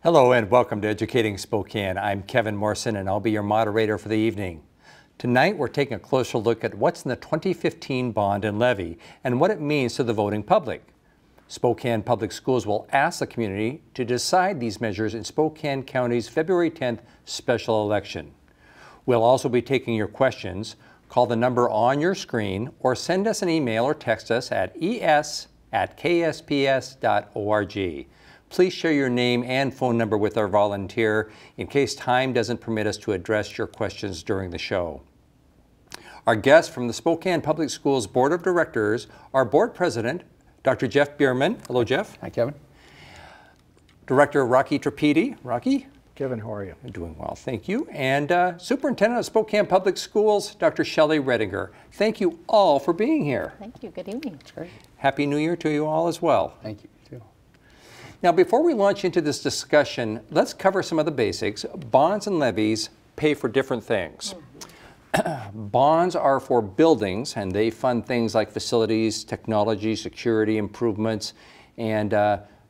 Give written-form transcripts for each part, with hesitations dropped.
Hello and welcome to Educating Spokane. I'm Kevin Morrison and I'll be your moderator for the evening. Tonight we're taking a closer look at what's in the 2015 bond and levy and what it means to the voting public. Spokane Public Schools will ask the community to decide these measures in Spokane County's February 10th special election. We'll also be taking your questions. Call the number on your screen or send us an email or text us at es@ksps.org. Please share your name and phone number with our volunteer in case time doesn't permit us to address your questions during the show. Our guests from the Spokane Public Schools Board of Directors are Board President Dr. Jeff Bierman. Hello, Jeff. Hi, Kevin. Director Rocky Treppiedi. Rocky. Kevin, how are you? I'm doing well, thank you. And Superintendent of Spokane Public Schools, Dr. Shelley Redinger. Thank you all for being here. Thank you. Good evening. Great. Happy New Year to you all as well. Thank you, too. Now, before we launch into this discussion, let's cover some of the basics. Bonds and levies pay for different things. Bonds are for buildings, and they fund things like facilities, technology, security improvements, and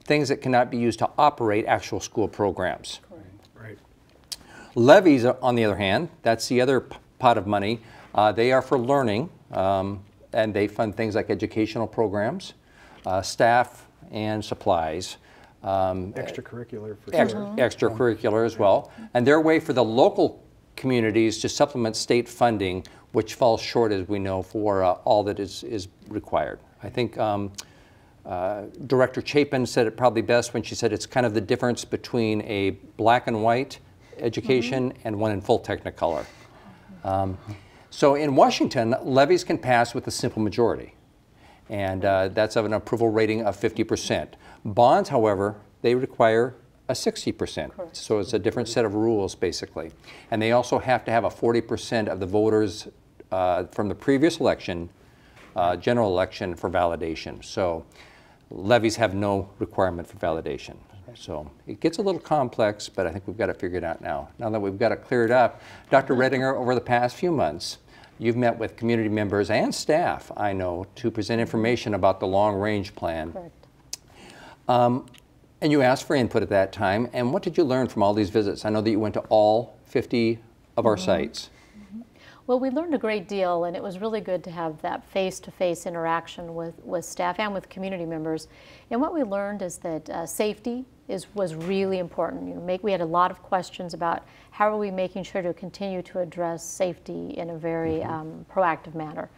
things that cannot be used to operate actual school programs. Right. Levies, on the other hand, that's the other pot of money. They are for learning, and they fund things like educational programs, staff, and supplies. Extracurricular for sure. Extracurricular as well. And they're a way for the local communities to supplement state funding, which falls short, as we know, for all that is required. I think Director Chapin said it probably best when she said it's kind of the difference between a black and white education and one in full technicolor. So in Washington, levies can pass with a simple majority, and that's of an approval rating of 50%. Bonds, however, they require a 60%. Correct. So it's a different set of rules, basically. And they also have to have a 40% of the voters from the previous election, general election, for validation. So levies have no requirement for validation. So it gets a little complex, but I think we've got it figured out now. Now that we've got it cleared up, Dr. Redinger, over the past few months, you've met with community members and staff, I know, to present information about the long-range plan. Correct. And you asked for input at that time. And what did you learn from all these visits? I know that you went to all 50 of our sites. Well, we learned a great deal, and it was really good to have that face-to-face interaction with staff and with community members. And what we learned is that safety was really important. You know, we had a lot of questions about how are we making sure to continue to address safety in a very proactive manner.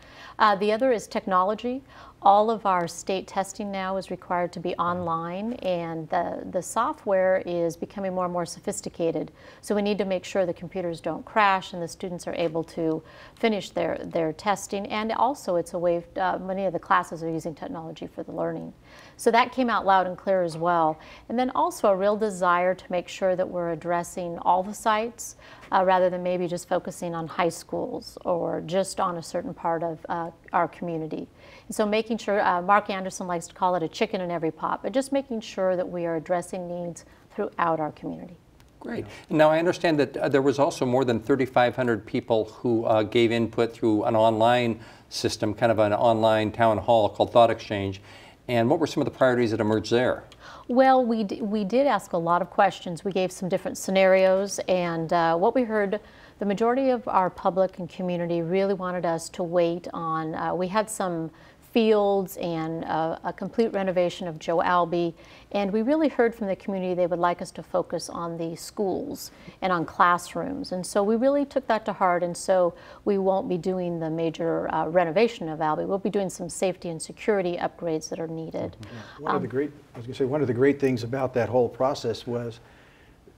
The other is technology. All of our state testing now is required to be online, and the software is becoming more and more sophisticated. So we need to make sure the computers don't crash and the students are able to finish their testing. And also it's a way, many of the classes are using technology for the learning. So that came out loud and clear as well. And then also a real desire to make sure that we're addressing all the sites rather than maybe just focusing on high schools or just on a certain part of our community. And so making sure, Mark Anderson likes to call it a chicken in every pot, but just making sure that we are addressing needs throughout our community. Great. Now I understand that there was also more than 3,500 people who gave input through an online system, kind of an online town hall called Thought Exchange. And what were some of the priorities that emerged there? Well, we did ask a lot of questions. We gave some different scenarios, and what we heard, the majority of our public and community really wanted us to wait on, we had some fields and a complete renovation of Joe Albee, and we really heard from the community they would like us to focus on the schools and on classrooms, and so we really took that to heart, and so we won't be doing the major renovation of Albee. We'll be doing some safety and security upgrades that are needed. One of the great things about that whole process was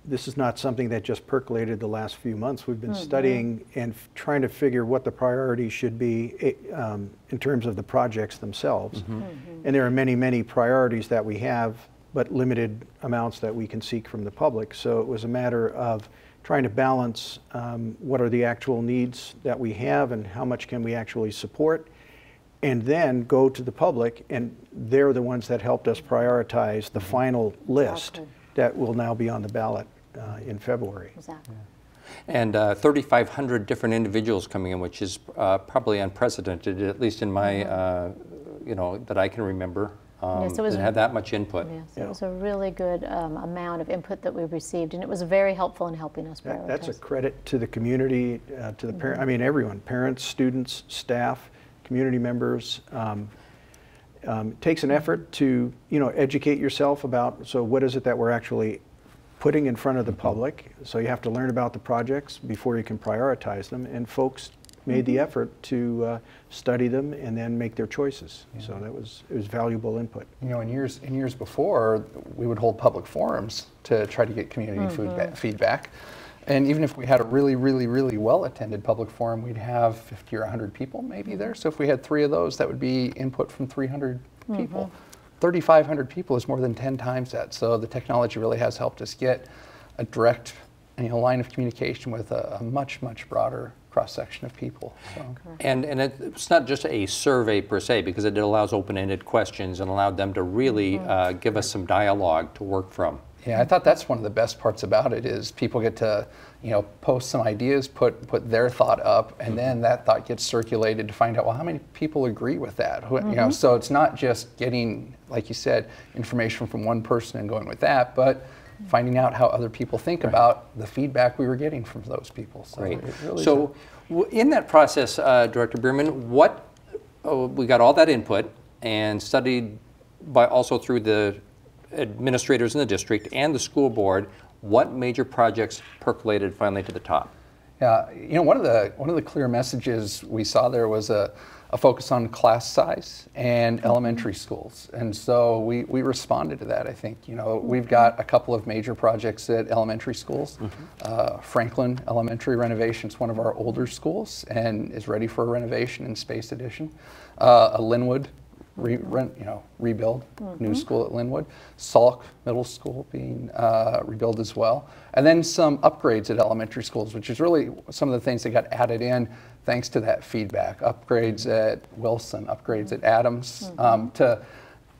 this is not something that just percolated the last few months. We've been studying and trying to figure what the priorities should be in terms of the projects themselves. And there are many, many priorities that we have, but limited amounts that we can seek from the public. So it was a matter of trying to balance what are the actual needs that we have and how much can we actually support, and then go to the public, and they're the ones that helped us prioritize the final list that will now be on the ballot in February. Exactly. And 3,500 different individuals coming in, which is probably unprecedented, at least in my you know, that I can remember Yes, it was- that had that much input. Yes, Yeah. it was a really good amount of input that we received, and it was very helpful in helping us prioritize. That's a credit to the community, to the parent. I mean, everyone, parents, students, staff, community members. It takes an effort to, you know, educate yourself about, so what is it that we're actually putting in front of the public? So you have to learn about the projects before you can prioritize them, and folks made the effort to study them and then make their choices. So it was valuable input. You know, in years before, we would hold public forums to try to get community feedback. And even if we had a really, really, really well-attended public forum, we'd have 50 or 100 people maybe there. So if we had 3 of those, that would be input from 300 people. 3,500 people is more than 10 times that. So the technology really has helped us get a direct, you know, line of communication with a much, much broader cross-section of people. So. And it's not just a survey per se, because it allows open-ended questions and allowed them to really give us some dialogue to work from. Yeah, I thought that's one of the best parts about it is people get to, you know, post some ideas, put their thought up, and then that thought gets circulated to find out, well, how many people agree with that? You know, so it's not just getting, like you said, information from one person and going with that, but finding out how other people think about the feedback we were getting from those people. So Great. it really So in that process, Director Bierman, we got all that input and studied by also through the administrators in the district and the school board, what major projects percolated finally to the top? Yeah, you know, one of the clear messages we saw there was a focus on class size and elementary schools, and so we responded to that. I think, you know, we've got a couple of major projects at elementary schools. Franklin Elementary renovation is one of our older schools and is ready for a renovation and space addition. A Linwood rebuild, new school at Linwood. Salk Middle School being rebuilt as well. And then some upgrades at elementary schools, which is really some of the things that got added in thanks to that feedback. Upgrades at Wilson, upgrades at Adams, to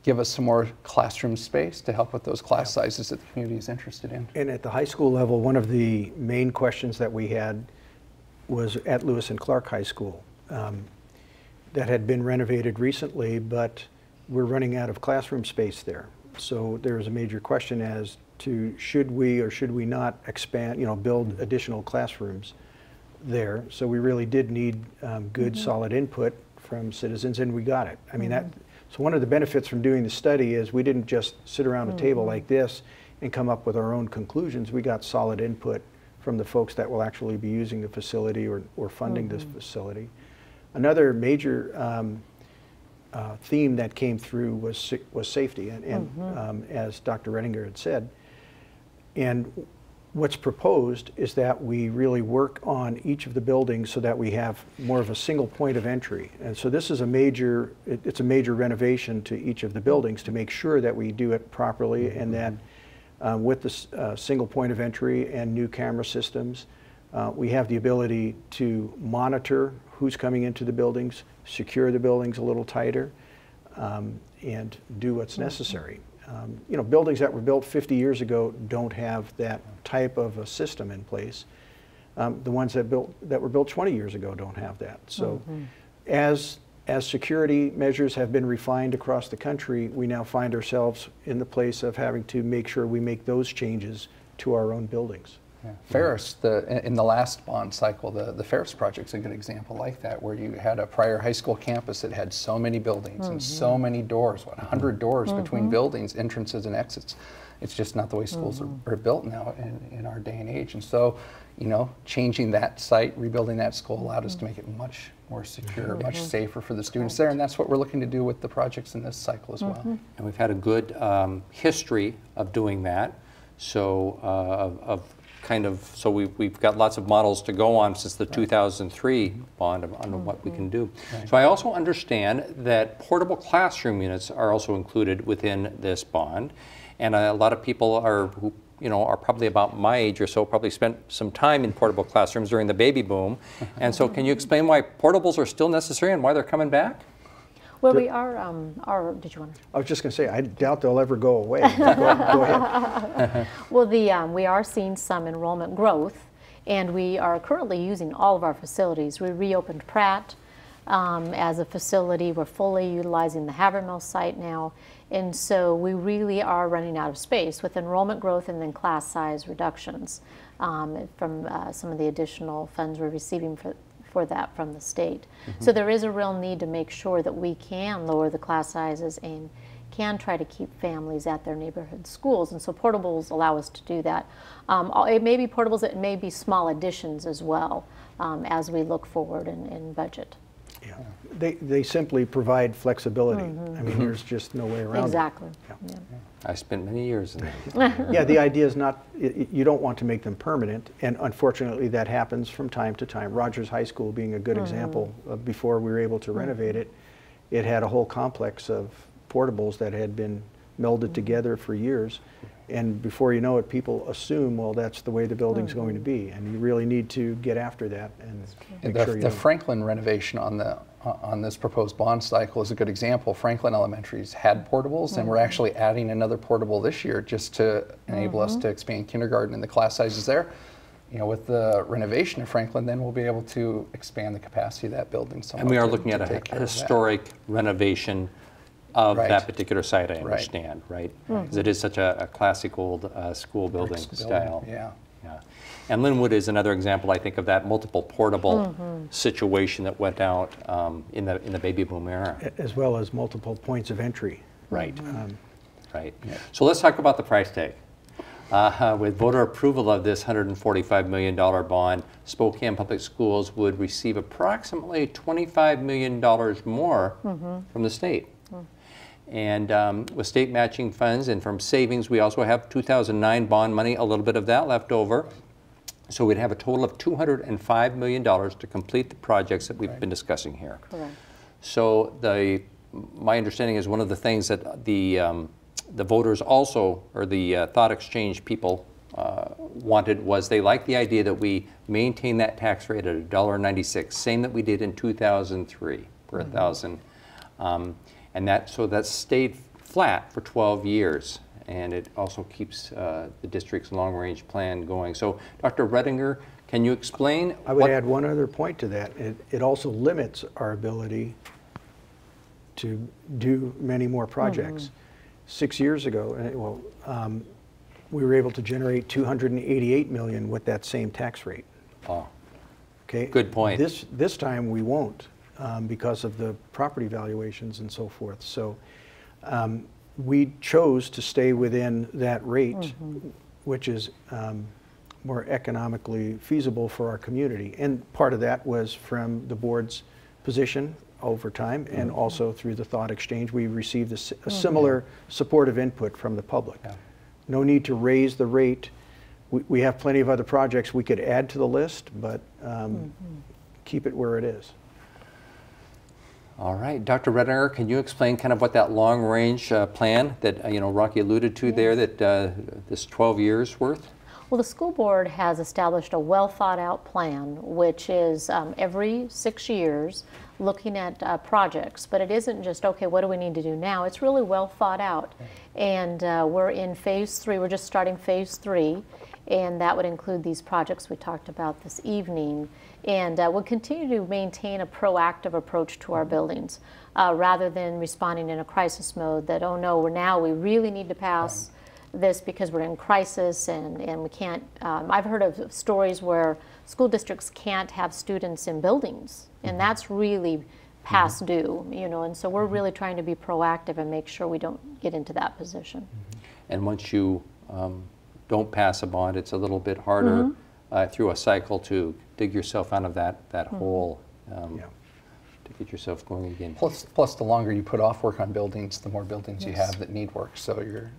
give us some more classroom space to help with those class sizes that the community is interested in. And at the high school level, one of the main questions that we had was at Lewis and Clark High School. That had been renovated recently, but we're running out of classroom space there. So there was a major question as to should we or should we not expand, you know, build additional classrooms there. So we really did need good, solid input from citizens, and we got it. I mean, so one of the benefits from doing the study is we didn't just sit around a table like this and come up with our own conclusions. We got solid input from the folks that will actually be using the facility or funding this facility. Another major theme that came through was safety, and as Dr. Redinger had said, and what's proposed is that we really work on each of the buildings so that we have more of a single point of entry. And so this is a major, it's a major renovation to each of the buildings to make sure that we do it properly, and that with the single point of entry and new camera systems, we have the ability to monitor who's coming into the buildings, secure the buildings a little tighter, and do what's necessary. You know, buildings that were built 50 years ago don't have that type of a system in place. The ones that were built 20 years ago don't have that. So as security measures have been refined across the country, we now find ourselves in the place of having to make sure we make those changes to our own buildings. Yeah. Ferris, in the last bond cycle, the Ferris project's a good example like that, where you had a prior high school campus that had so many buildings and so many doors, 100 doors between buildings, entrances and exits. It's just not the way schools are built now in our day and age. And so, you know, changing that site, rebuilding that school allowed us to make it much more secure, much safer for the students there, and that's what we're looking to do with the projects in this cycle as well. And we've had a good history of doing that. So so we've got lots of models to go on since the 2003 bond on what we can do. So I also understand that portable classroom units are also included within this bond, and a lot of people who are probably about my age or so probably spent some time in portable classrooms during the baby boom. And so can you explain why portables are still necessary and why they're coming back? Well, we are, did you want to? I was just going to say, I doubt they'll ever go away. Go ahead. Well, we are seeing some enrollment growth, and we are currently using all of our facilities. We reopened Pratt as a facility. We're fully utilizing the Havermill site now. And so we really are running out of space with enrollment growth and then class size reductions from some of the additional funds we're receiving for that from the state. So there is a real need to make sure that we can lower the class sizes and can try to keep families at their neighborhood schools. And so portables allow us to do that. It may be portables, it may be small additions as well as we look forward in budget. Yeah. They simply provide flexibility. I mean, there's just no way around Exactly. it. Yeah. I spent many years in that. Yeah, the idea is not, you don't want to make them permanent, and unfortunately that happens from time to time. Rogers High School being a good example. Before we were able to renovate it, it had a whole complex of portables that had been melded together for years, and before you know it, people assume, well, that's the way the building's going to be, and you really need to get after that and make sure you The don't. Franklin renovation on this proposed bond cycle is a good example. Franklin Elementary's had portables, and we're actually adding another portable this year just to enable us to expand kindergarten and the class sizes there. You know, with the renovation of Franklin, then we'll be able to expand the capacity of that building somewhat. And we are to looking at take care a of that. historic renovation of Right. that particular site, I understand, right? Because it is such a classic old school building style. Yeah. Yeah. And Linwood is another example, I think, of that multiple portable situation that went out in the baby boom era. As well as multiple points of entry. Right. Right. So let's talk about the price tag. With voter approval of this $145 million bond, Spokane Public Schools would receive approximately $25 million more from the state. And with state matching funds and from savings, we also have 2009 bond money, a little bit of that left over. So we'd have a total of $205 million to complete the projects that we've been discussing here. Correct. So my understanding is one of the things that the voters also, or the thought exchange people wanted, was they liked the idea that we maintain that tax rate at $1.96, same that we did in 2003 per 1,000. And that stayed flat for 12 years. And it also keeps the district's long-range plan going. So, Dr. Redinger, can you explain? I would add one other point to that. It also limits our ability to do many more projects. 6 years ago, we were able to generate $288 million with that same tax rate. Oh, okay. Good point. This time we won't because of the property valuations and so forth. So we chose to stay within that rate, which is more economically feasible for our community. And part of that was from the board's position over time, and also through the thought exchange, we received a similar supportive input from the public. Yeah. No need to raise the rate. We have plenty of other projects we could add to the list, but keep it where it is. All right, Dr. Redinger, can you explain kind of what that long-range plan that Rocky alluded to there, that this 12 years worth? Well, the school board has established a well-thought-out plan, which is every 6 years looking at projects. But it isn't just, okay, what do we need to do now? It's really well thought out. And we're in phase 3. We're just starting phase 3. And that would include these projects we talked about this evening. And we'll continue to maintain a proactive approach to our buildings rather than responding in a crisis mode that, oh no, we really need to pass this because we're in crisis and we can't. I've heard of stories where school districts can't have students in buildings, and that's really past due, and so we're really trying to be proactive and make sure we don't get into that position. And once you don't pass a bond, it's a little bit harder through a cycle to dig yourself out of that hole, to get yourself going again. Plus, the longer you put off work on buildings, the more buildings you have that need work. So you're,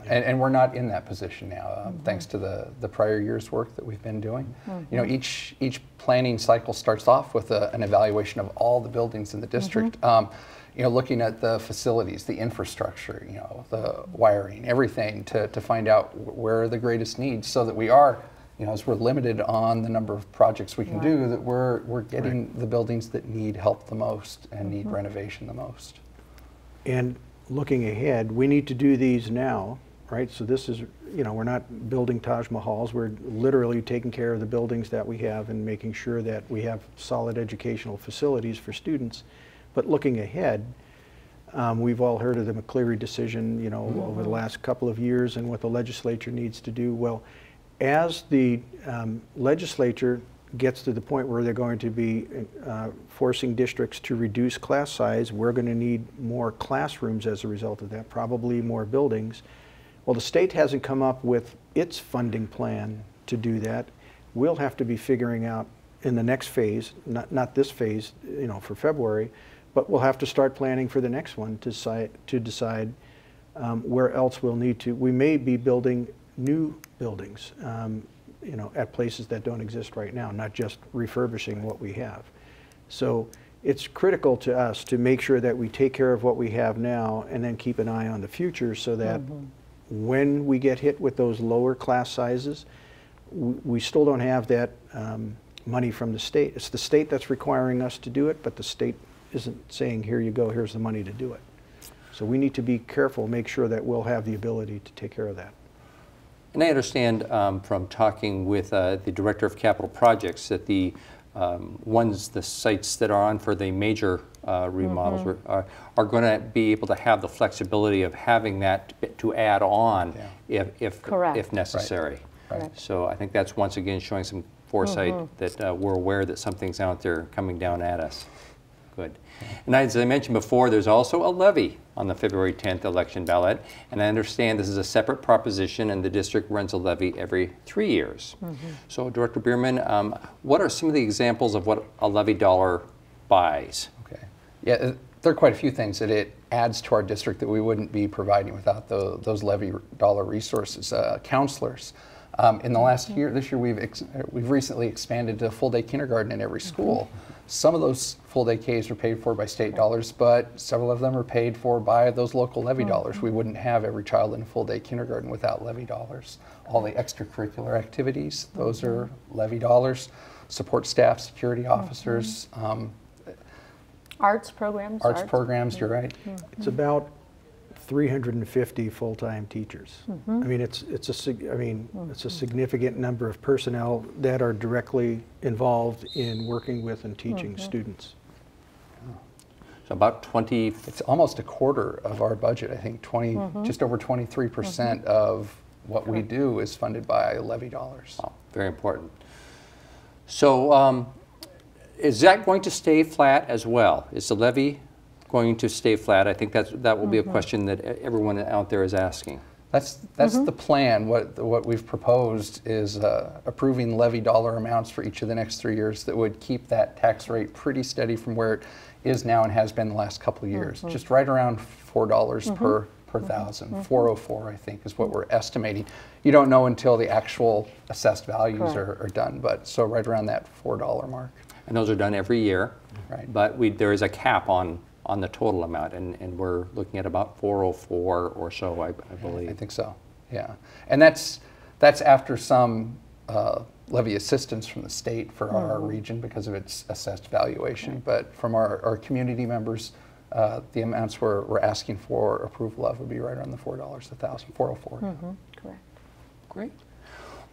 and we're not in that position now, thanks to the prior year's work that we've been doing. Each planning cycle starts off with an evaluation of all the buildings in the district. Looking at the facilities, the infrastructure, the wiring, everything to find out where are the greatest needs, so that we are, as we're limited on the number of projects we can do, that we're getting the buildings that need help the most and need renovation the most. And looking ahead, we need to do these now, right? So this is, we're not building Taj Mahals. We're literally taking care of the buildings that we have and making sure that we have solid educational facilities for students. But looking ahead, we've all heard of the McCleary decision, over the last couple of years and what the legislature needs to do. Well, as the legislature gets to the point where they're going to be forcing districts to reduce class size, we're going to need more classrooms as a result of that, probably more buildings. Well, the state hasn't come up with its funding plan to do that. We'll have to be figuring out in the next phase, not this phase, for February, but we'll have to start planning for the next one to decide where else we'll need to. We may be building new buildings, at places that don't exist right now, not just refurbishing what we have. So it's critical to us to make sure that we take care of what we have now and then keep an eye on the future so that when we get hit with those lower class sizes, we still don't have that money from the state. It's the state that's requiring us to do it, but the state isn't saying, here you go, here's the money to do it. So we need to be careful, make sure that we'll have the ability to take care of that. And I understand from talking with the Director of Capital Projects that the sites that are on for the major remodels are going to be able to have the flexibility of having that to add on if necessary. Correct. So I think that's once again showing some foresight that we're aware that something's out there coming down at us. Good. And as I mentioned before, there's also a levy on the February 10th election ballot, and I understand this is a separate proposition and the district runs a levy every 3 years. So Director Bierman, what are some of the examples of what a levy dollar buys? Okay. Yeah, there are quite a few things that it adds to our district that we wouldn't be providing without those levy dollar resources. Counselors. In the last year, this year, we've recently expanded to full-day kindergarten in every school. Some of those full-day Ks are paid for by state dollars, but several of them are paid for by those local levy dollars. We wouldn't have every child in full-day kindergarten without levy dollars. All the extracurricular activities, those are levy dollars. Support staff, security officers. Arts programs. Arts programs, you're right. It's about 350 full-time teachers. I mean, it's a significant number of personnel that are directly involved in working with and teaching students. So about 20. It's almost a quarter of our budget. I think just over 23% of what we do is funded by levy dollars. Wow, very important. So is that going to stay flat as well? Is the levy going to stay flat? I think that will be a question that everyone out there is asking. That's the plan. What we've proposed is approving levy dollar amounts for each of the next 3 years that would keep that tax rate pretty steady from where it is now and has been the last couple of years. Just right around $4 per thousand. 404, I think, is what we're estimating. You don't know until the actual assessed values are done, but so right around that $4 mark. And those are done every year, right? But there is a cap on the total amount, and we're looking at about 404 or so, I believe. I think so, yeah. And that's after some levy assistance from the state for our region because of its assessed valuation. But from our community members, the amounts we're asking for approval of would be right around the $4 a thousand, 404. Correct. Great.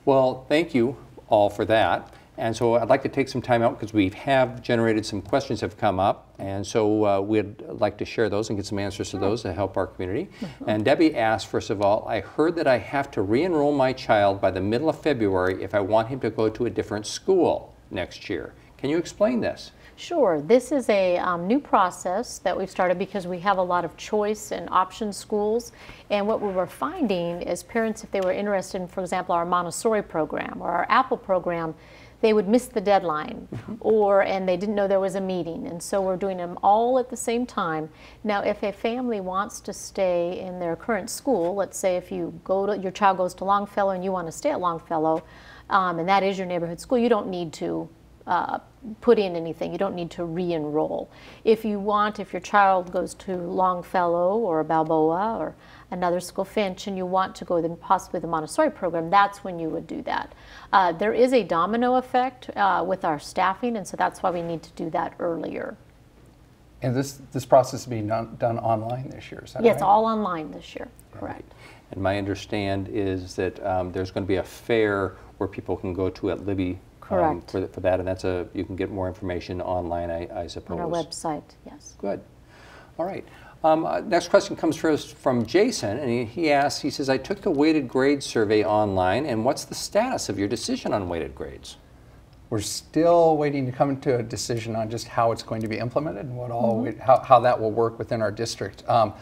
Well, thank you all for that. And so I'd like to take some time out because we have generated some questions have come up, and so we'd like to share those and get some answers to those to help our community. And Debbie asked, first of all, I heard that I have to re-enroll my child by the middle of February if I want him to go to a different school next year. Can you explain this? Sure. This is a new process that we've started because we have a lot of choice and option schools. And what we were finding is parents, if they were interested in, for example, our Montessori program or our Apple program, they would miss the deadline and they didn't know there was a meeting. And so we're doing them all at the same time. Now, if a family wants to stay in their current school, let's say if your child goes to Longfellow and you want to stay at Longfellow, and that is your neighborhood school, you don't need to put in anything. You don't need to re-enroll. If your child goes to Longfellow or Balboa or another school, Finch, and you want to go then possibly the Montessori program, that's when you would do that. There is a domino effect with our staffing, and so that's why we need to do that earlier. And this process is being done online this year, is that Yeah, right? it's all online this year, correct. And my understand is that there's going to be a fair where people can go to at Levy Correct. for that, and that's you can get more information online, I suppose. On our website, yes. Good. All right. Next question comes for us from Jason, and he asks, he says, I took the weighted grade survey online, and what's the status of your decision on weighted grades? We're still waiting to come to a decision on just how it's going to be implemented and what all how that will work within our district. I'm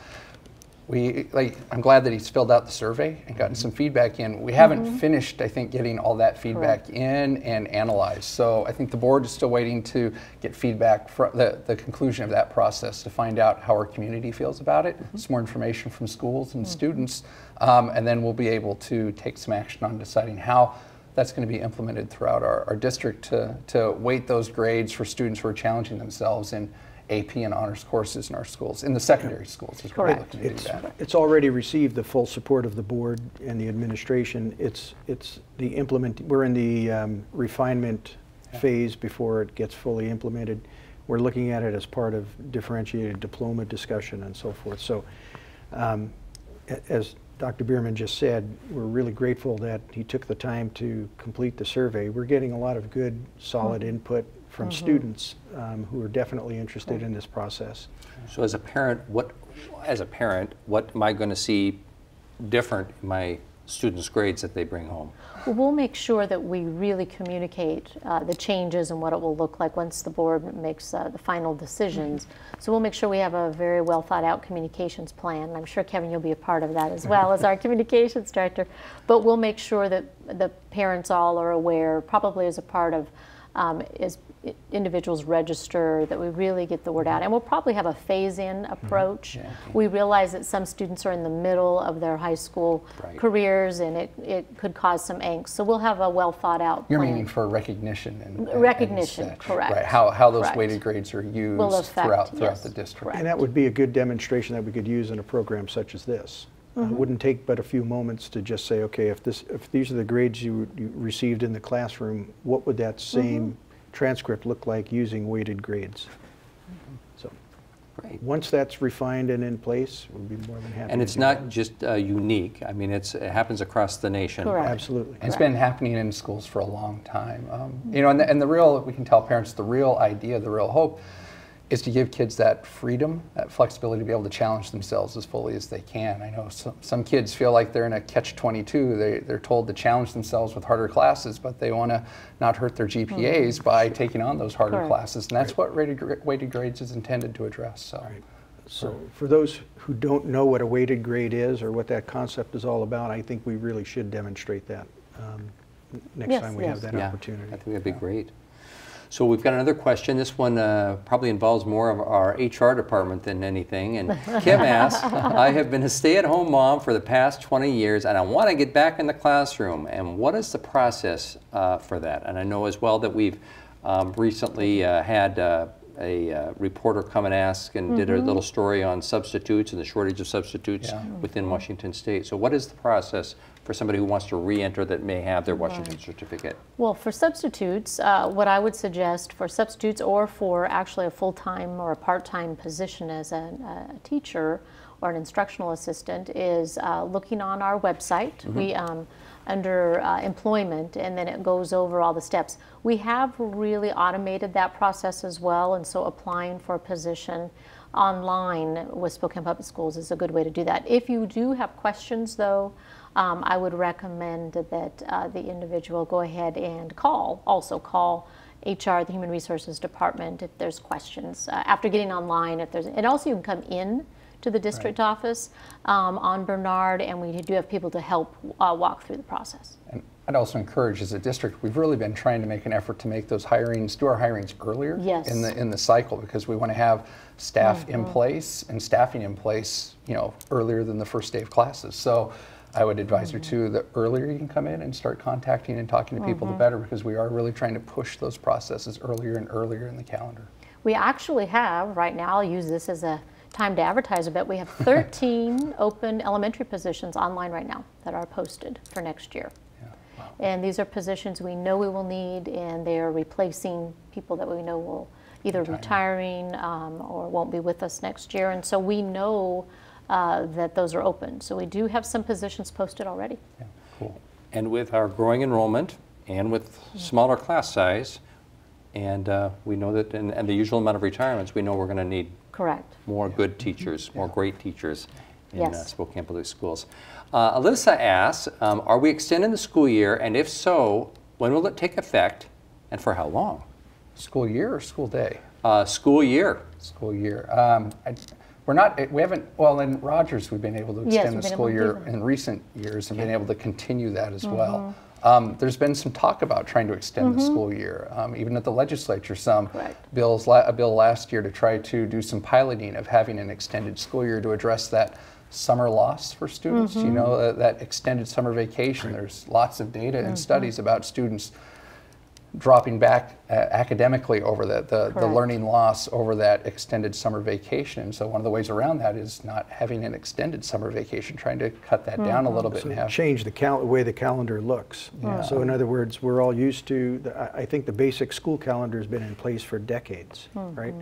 glad that he's filled out the survey and gotten some feedback in. We haven't finished, I think, getting all that feedback in and analyzed. So I think the board is still waiting to get feedback from the conclusion of that process to find out how our community feels about it. Some more information from schools and students, and then we'll be able to take some action on deciding how that's going to be implemented throughout our district to weight those grades for students who are challenging themselves in AP and honors courses in our schools, in the secondary schools is where we're looking to do that. It's already received the full support of the board and the administration. We're in the refinement phase before it gets fully implemented. We're looking at it as part of differentiated diploma discussion and so forth. So as Dr. Bierman just said, we're really grateful that he took the time to complete the survey. We're getting a lot of good, solid input from students who are definitely interested in this process. So as a parent, what am I going to see different in my students' grades that they bring home? Well, we'll make sure that we really communicate the changes and what it will look like once the board makes the final decisions. So we'll make sure we have a very well thought out communications plan. And I'm sure, Kevin, you'll be a part of that as well as our communications director. But we'll make sure that the parents all are aware, probably as a part of as individuals register, that we really get the word out. And we'll probably have a phase-in approach. We realize that some students are in the middle of their high school careers, and it could cause some angst. So we'll have a well-thought-out plan. You're meaning for recognition and recognition, such, correct. Right, how those Correct. weighted grades are used Will affect, throughout yes, the district. correct. And that would be a good demonstration that we could use in a program such as this. It wouldn't take but a few moments to just say, okay, if these are the grades you received in the classroom, what would that same transcript look like using weighted grades? So Great. once that's refined and in place, we'll be more than happy. And to it's do not that. just unique. I mean, it happens across the nation. Correct. Absolutely. And it's been happening in schools for a long time. You know, and the real, we can tell parents, the real idea, the real hope is to give kids that freedom, that flexibility to be able to challenge themselves as fully as they can. I know some kids feel like they're in a catch-22. They're told to challenge themselves with harder classes, but they want to not hurt their GPAs by taking on those harder classes. And that's what weighted grades is intended to address. So. So for those who don't know what a weighted grade is or what that concept is all about, I think we really should demonstrate that next time we have that opportunity. I think that'd be great. So we've got another question. This one probably involves more of our HR department than anything. And Kim asks, I have been a stay-at-home mom for the past 20 years and I want to get back in the classroom. And what is the process for that? And I know as well that we've recently had a reporter come and ask and did a little story on substitutes and the shortage of substitutes within Washington State. So what is the process for somebody who wants to re-enter that may have their Washington certificate? Well, for substitutes, what I would suggest for substitutes or for actually a full-time or a part-time position as a teacher or an instructional assistant is looking on our website. We under employment, and then it goes over all the steps. We have really automated that process as well, and so applying for a position online with Spokane Public Schools is a good way to do that. If you do have questions, though, I would recommend that the individual go ahead and call HR, the Human Resources Department, if there's questions. After getting online, and also you can come in to the district office on Bernard, and we do have people to help walk through the process. And I'd also encourage, as a district, we've really been trying to make an effort to make those hirings, do our hirings earlier in the cycle, because we want to have staff in place and staffing in place, you know, earlier than the first day of classes. So I would advise you too, the earlier you can come in and start contacting and talking to people, the better, because we are really trying to push those processes earlier and earlier in the calendar. We actually have, right now, I'll use this as a time to advertise a bit, we have 13 open elementary positions online right now that are posted for next year. And these are positions we know we will need, and they are replacing people that we know will either retiring or won't be with us next year. And so we know that those are open. So we do have some positions posted already. Yeah, cool. And with our growing enrollment and with smaller class size, and we know that, and the usual amount of retirements, we know we're going to need Correct. more good teachers, more great teachers in Yes. Spokane Public Schools. Alyssa asks, are we extending the school year, and if so, when will it take effect, and for how long? School year or school day? School year. School year. We haven't, well, in Rogers, we've been able to extend the school year in recent years and been able to continue that as well. There's been some talk about trying to extend the school year, even at the legislature. Some bills, a bill last year to try to do some piloting of having an extended school year to address that summer loss for students. You know, that extended summer vacation. There's lots of data and studies about students dropping back academically over the learning loss over that extended summer vacation. So one of the ways around that is not having an extended summer vacation, trying to cut that down a little bit. So and have change the way the calendar looks. So in other words, we're all used to, I think the basic school calendar has been in place for decades, right?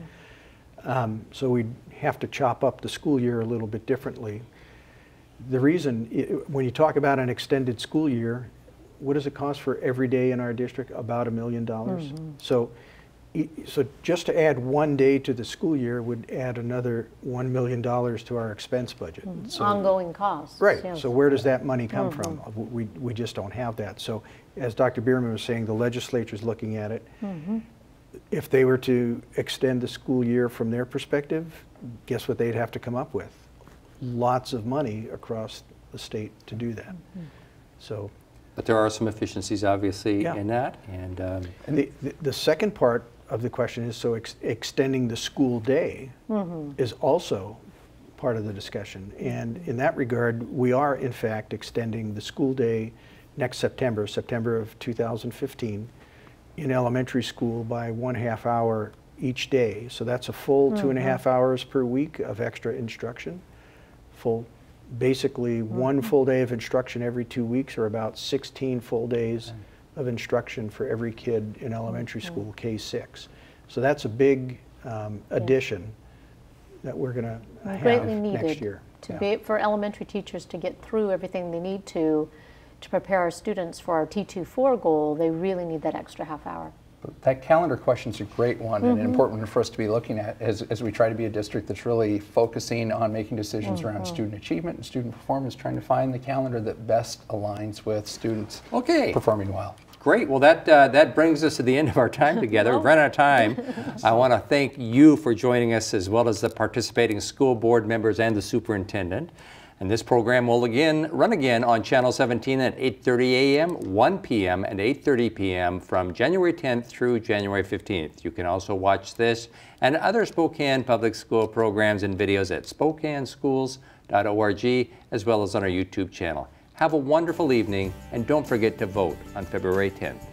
So we have to chop up the school year a little bit differently. The reason, when you talk about an extended school year, what does it cost for every day in our district? About $1 million. So just to add one day to the school year would add another $1 million to our expense budget. So, Ongoing costs. right. Yes. So where does that money come from? We just don't have that. So as Dr. Bierman was saying, the legislature's looking at it. If they were to extend the school year from their perspective, guess what they'd have to come up with? Lots of money across the state to do that. So. But there are some efficiencies, obviously, in that. And the second part of the question is, so extending the school day is also part of the discussion. And in that regard, we are, in fact, extending the school day next September, September of 2015, in elementary school by 1/2 hour each day. So that's a full 2.5 hours per week of extra instruction. Basically, one full day of instruction every 2 weeks, or about 16 full days of instruction for every kid in elementary school, K-6. So that's a big addition that we're going to have Greatly needed next year. For elementary teachers to get through everything they need to prepare our students for our T24 goal. They really need that extra half hour. That calendar question is a great one and an important one for us to be looking at as we try to be a district that's really focusing on making decisions around student achievement and student performance, trying to find the calendar that best aligns with students performing well. Great. Well, that brings us to the end of our time together. We've run out of time. I want to thank you for joining us, as well as the participating school board members and the superintendent. And this program will run again on Channel 17 at 8:30 a.m., 1 p.m., and 8:30 p.m. from January 10th through January 15th. You can also watch this and other Spokane Public School programs and videos at spokaneschools.org, as well as on our YouTube channel. Have a wonderful evening, and don't forget to vote on February 10th.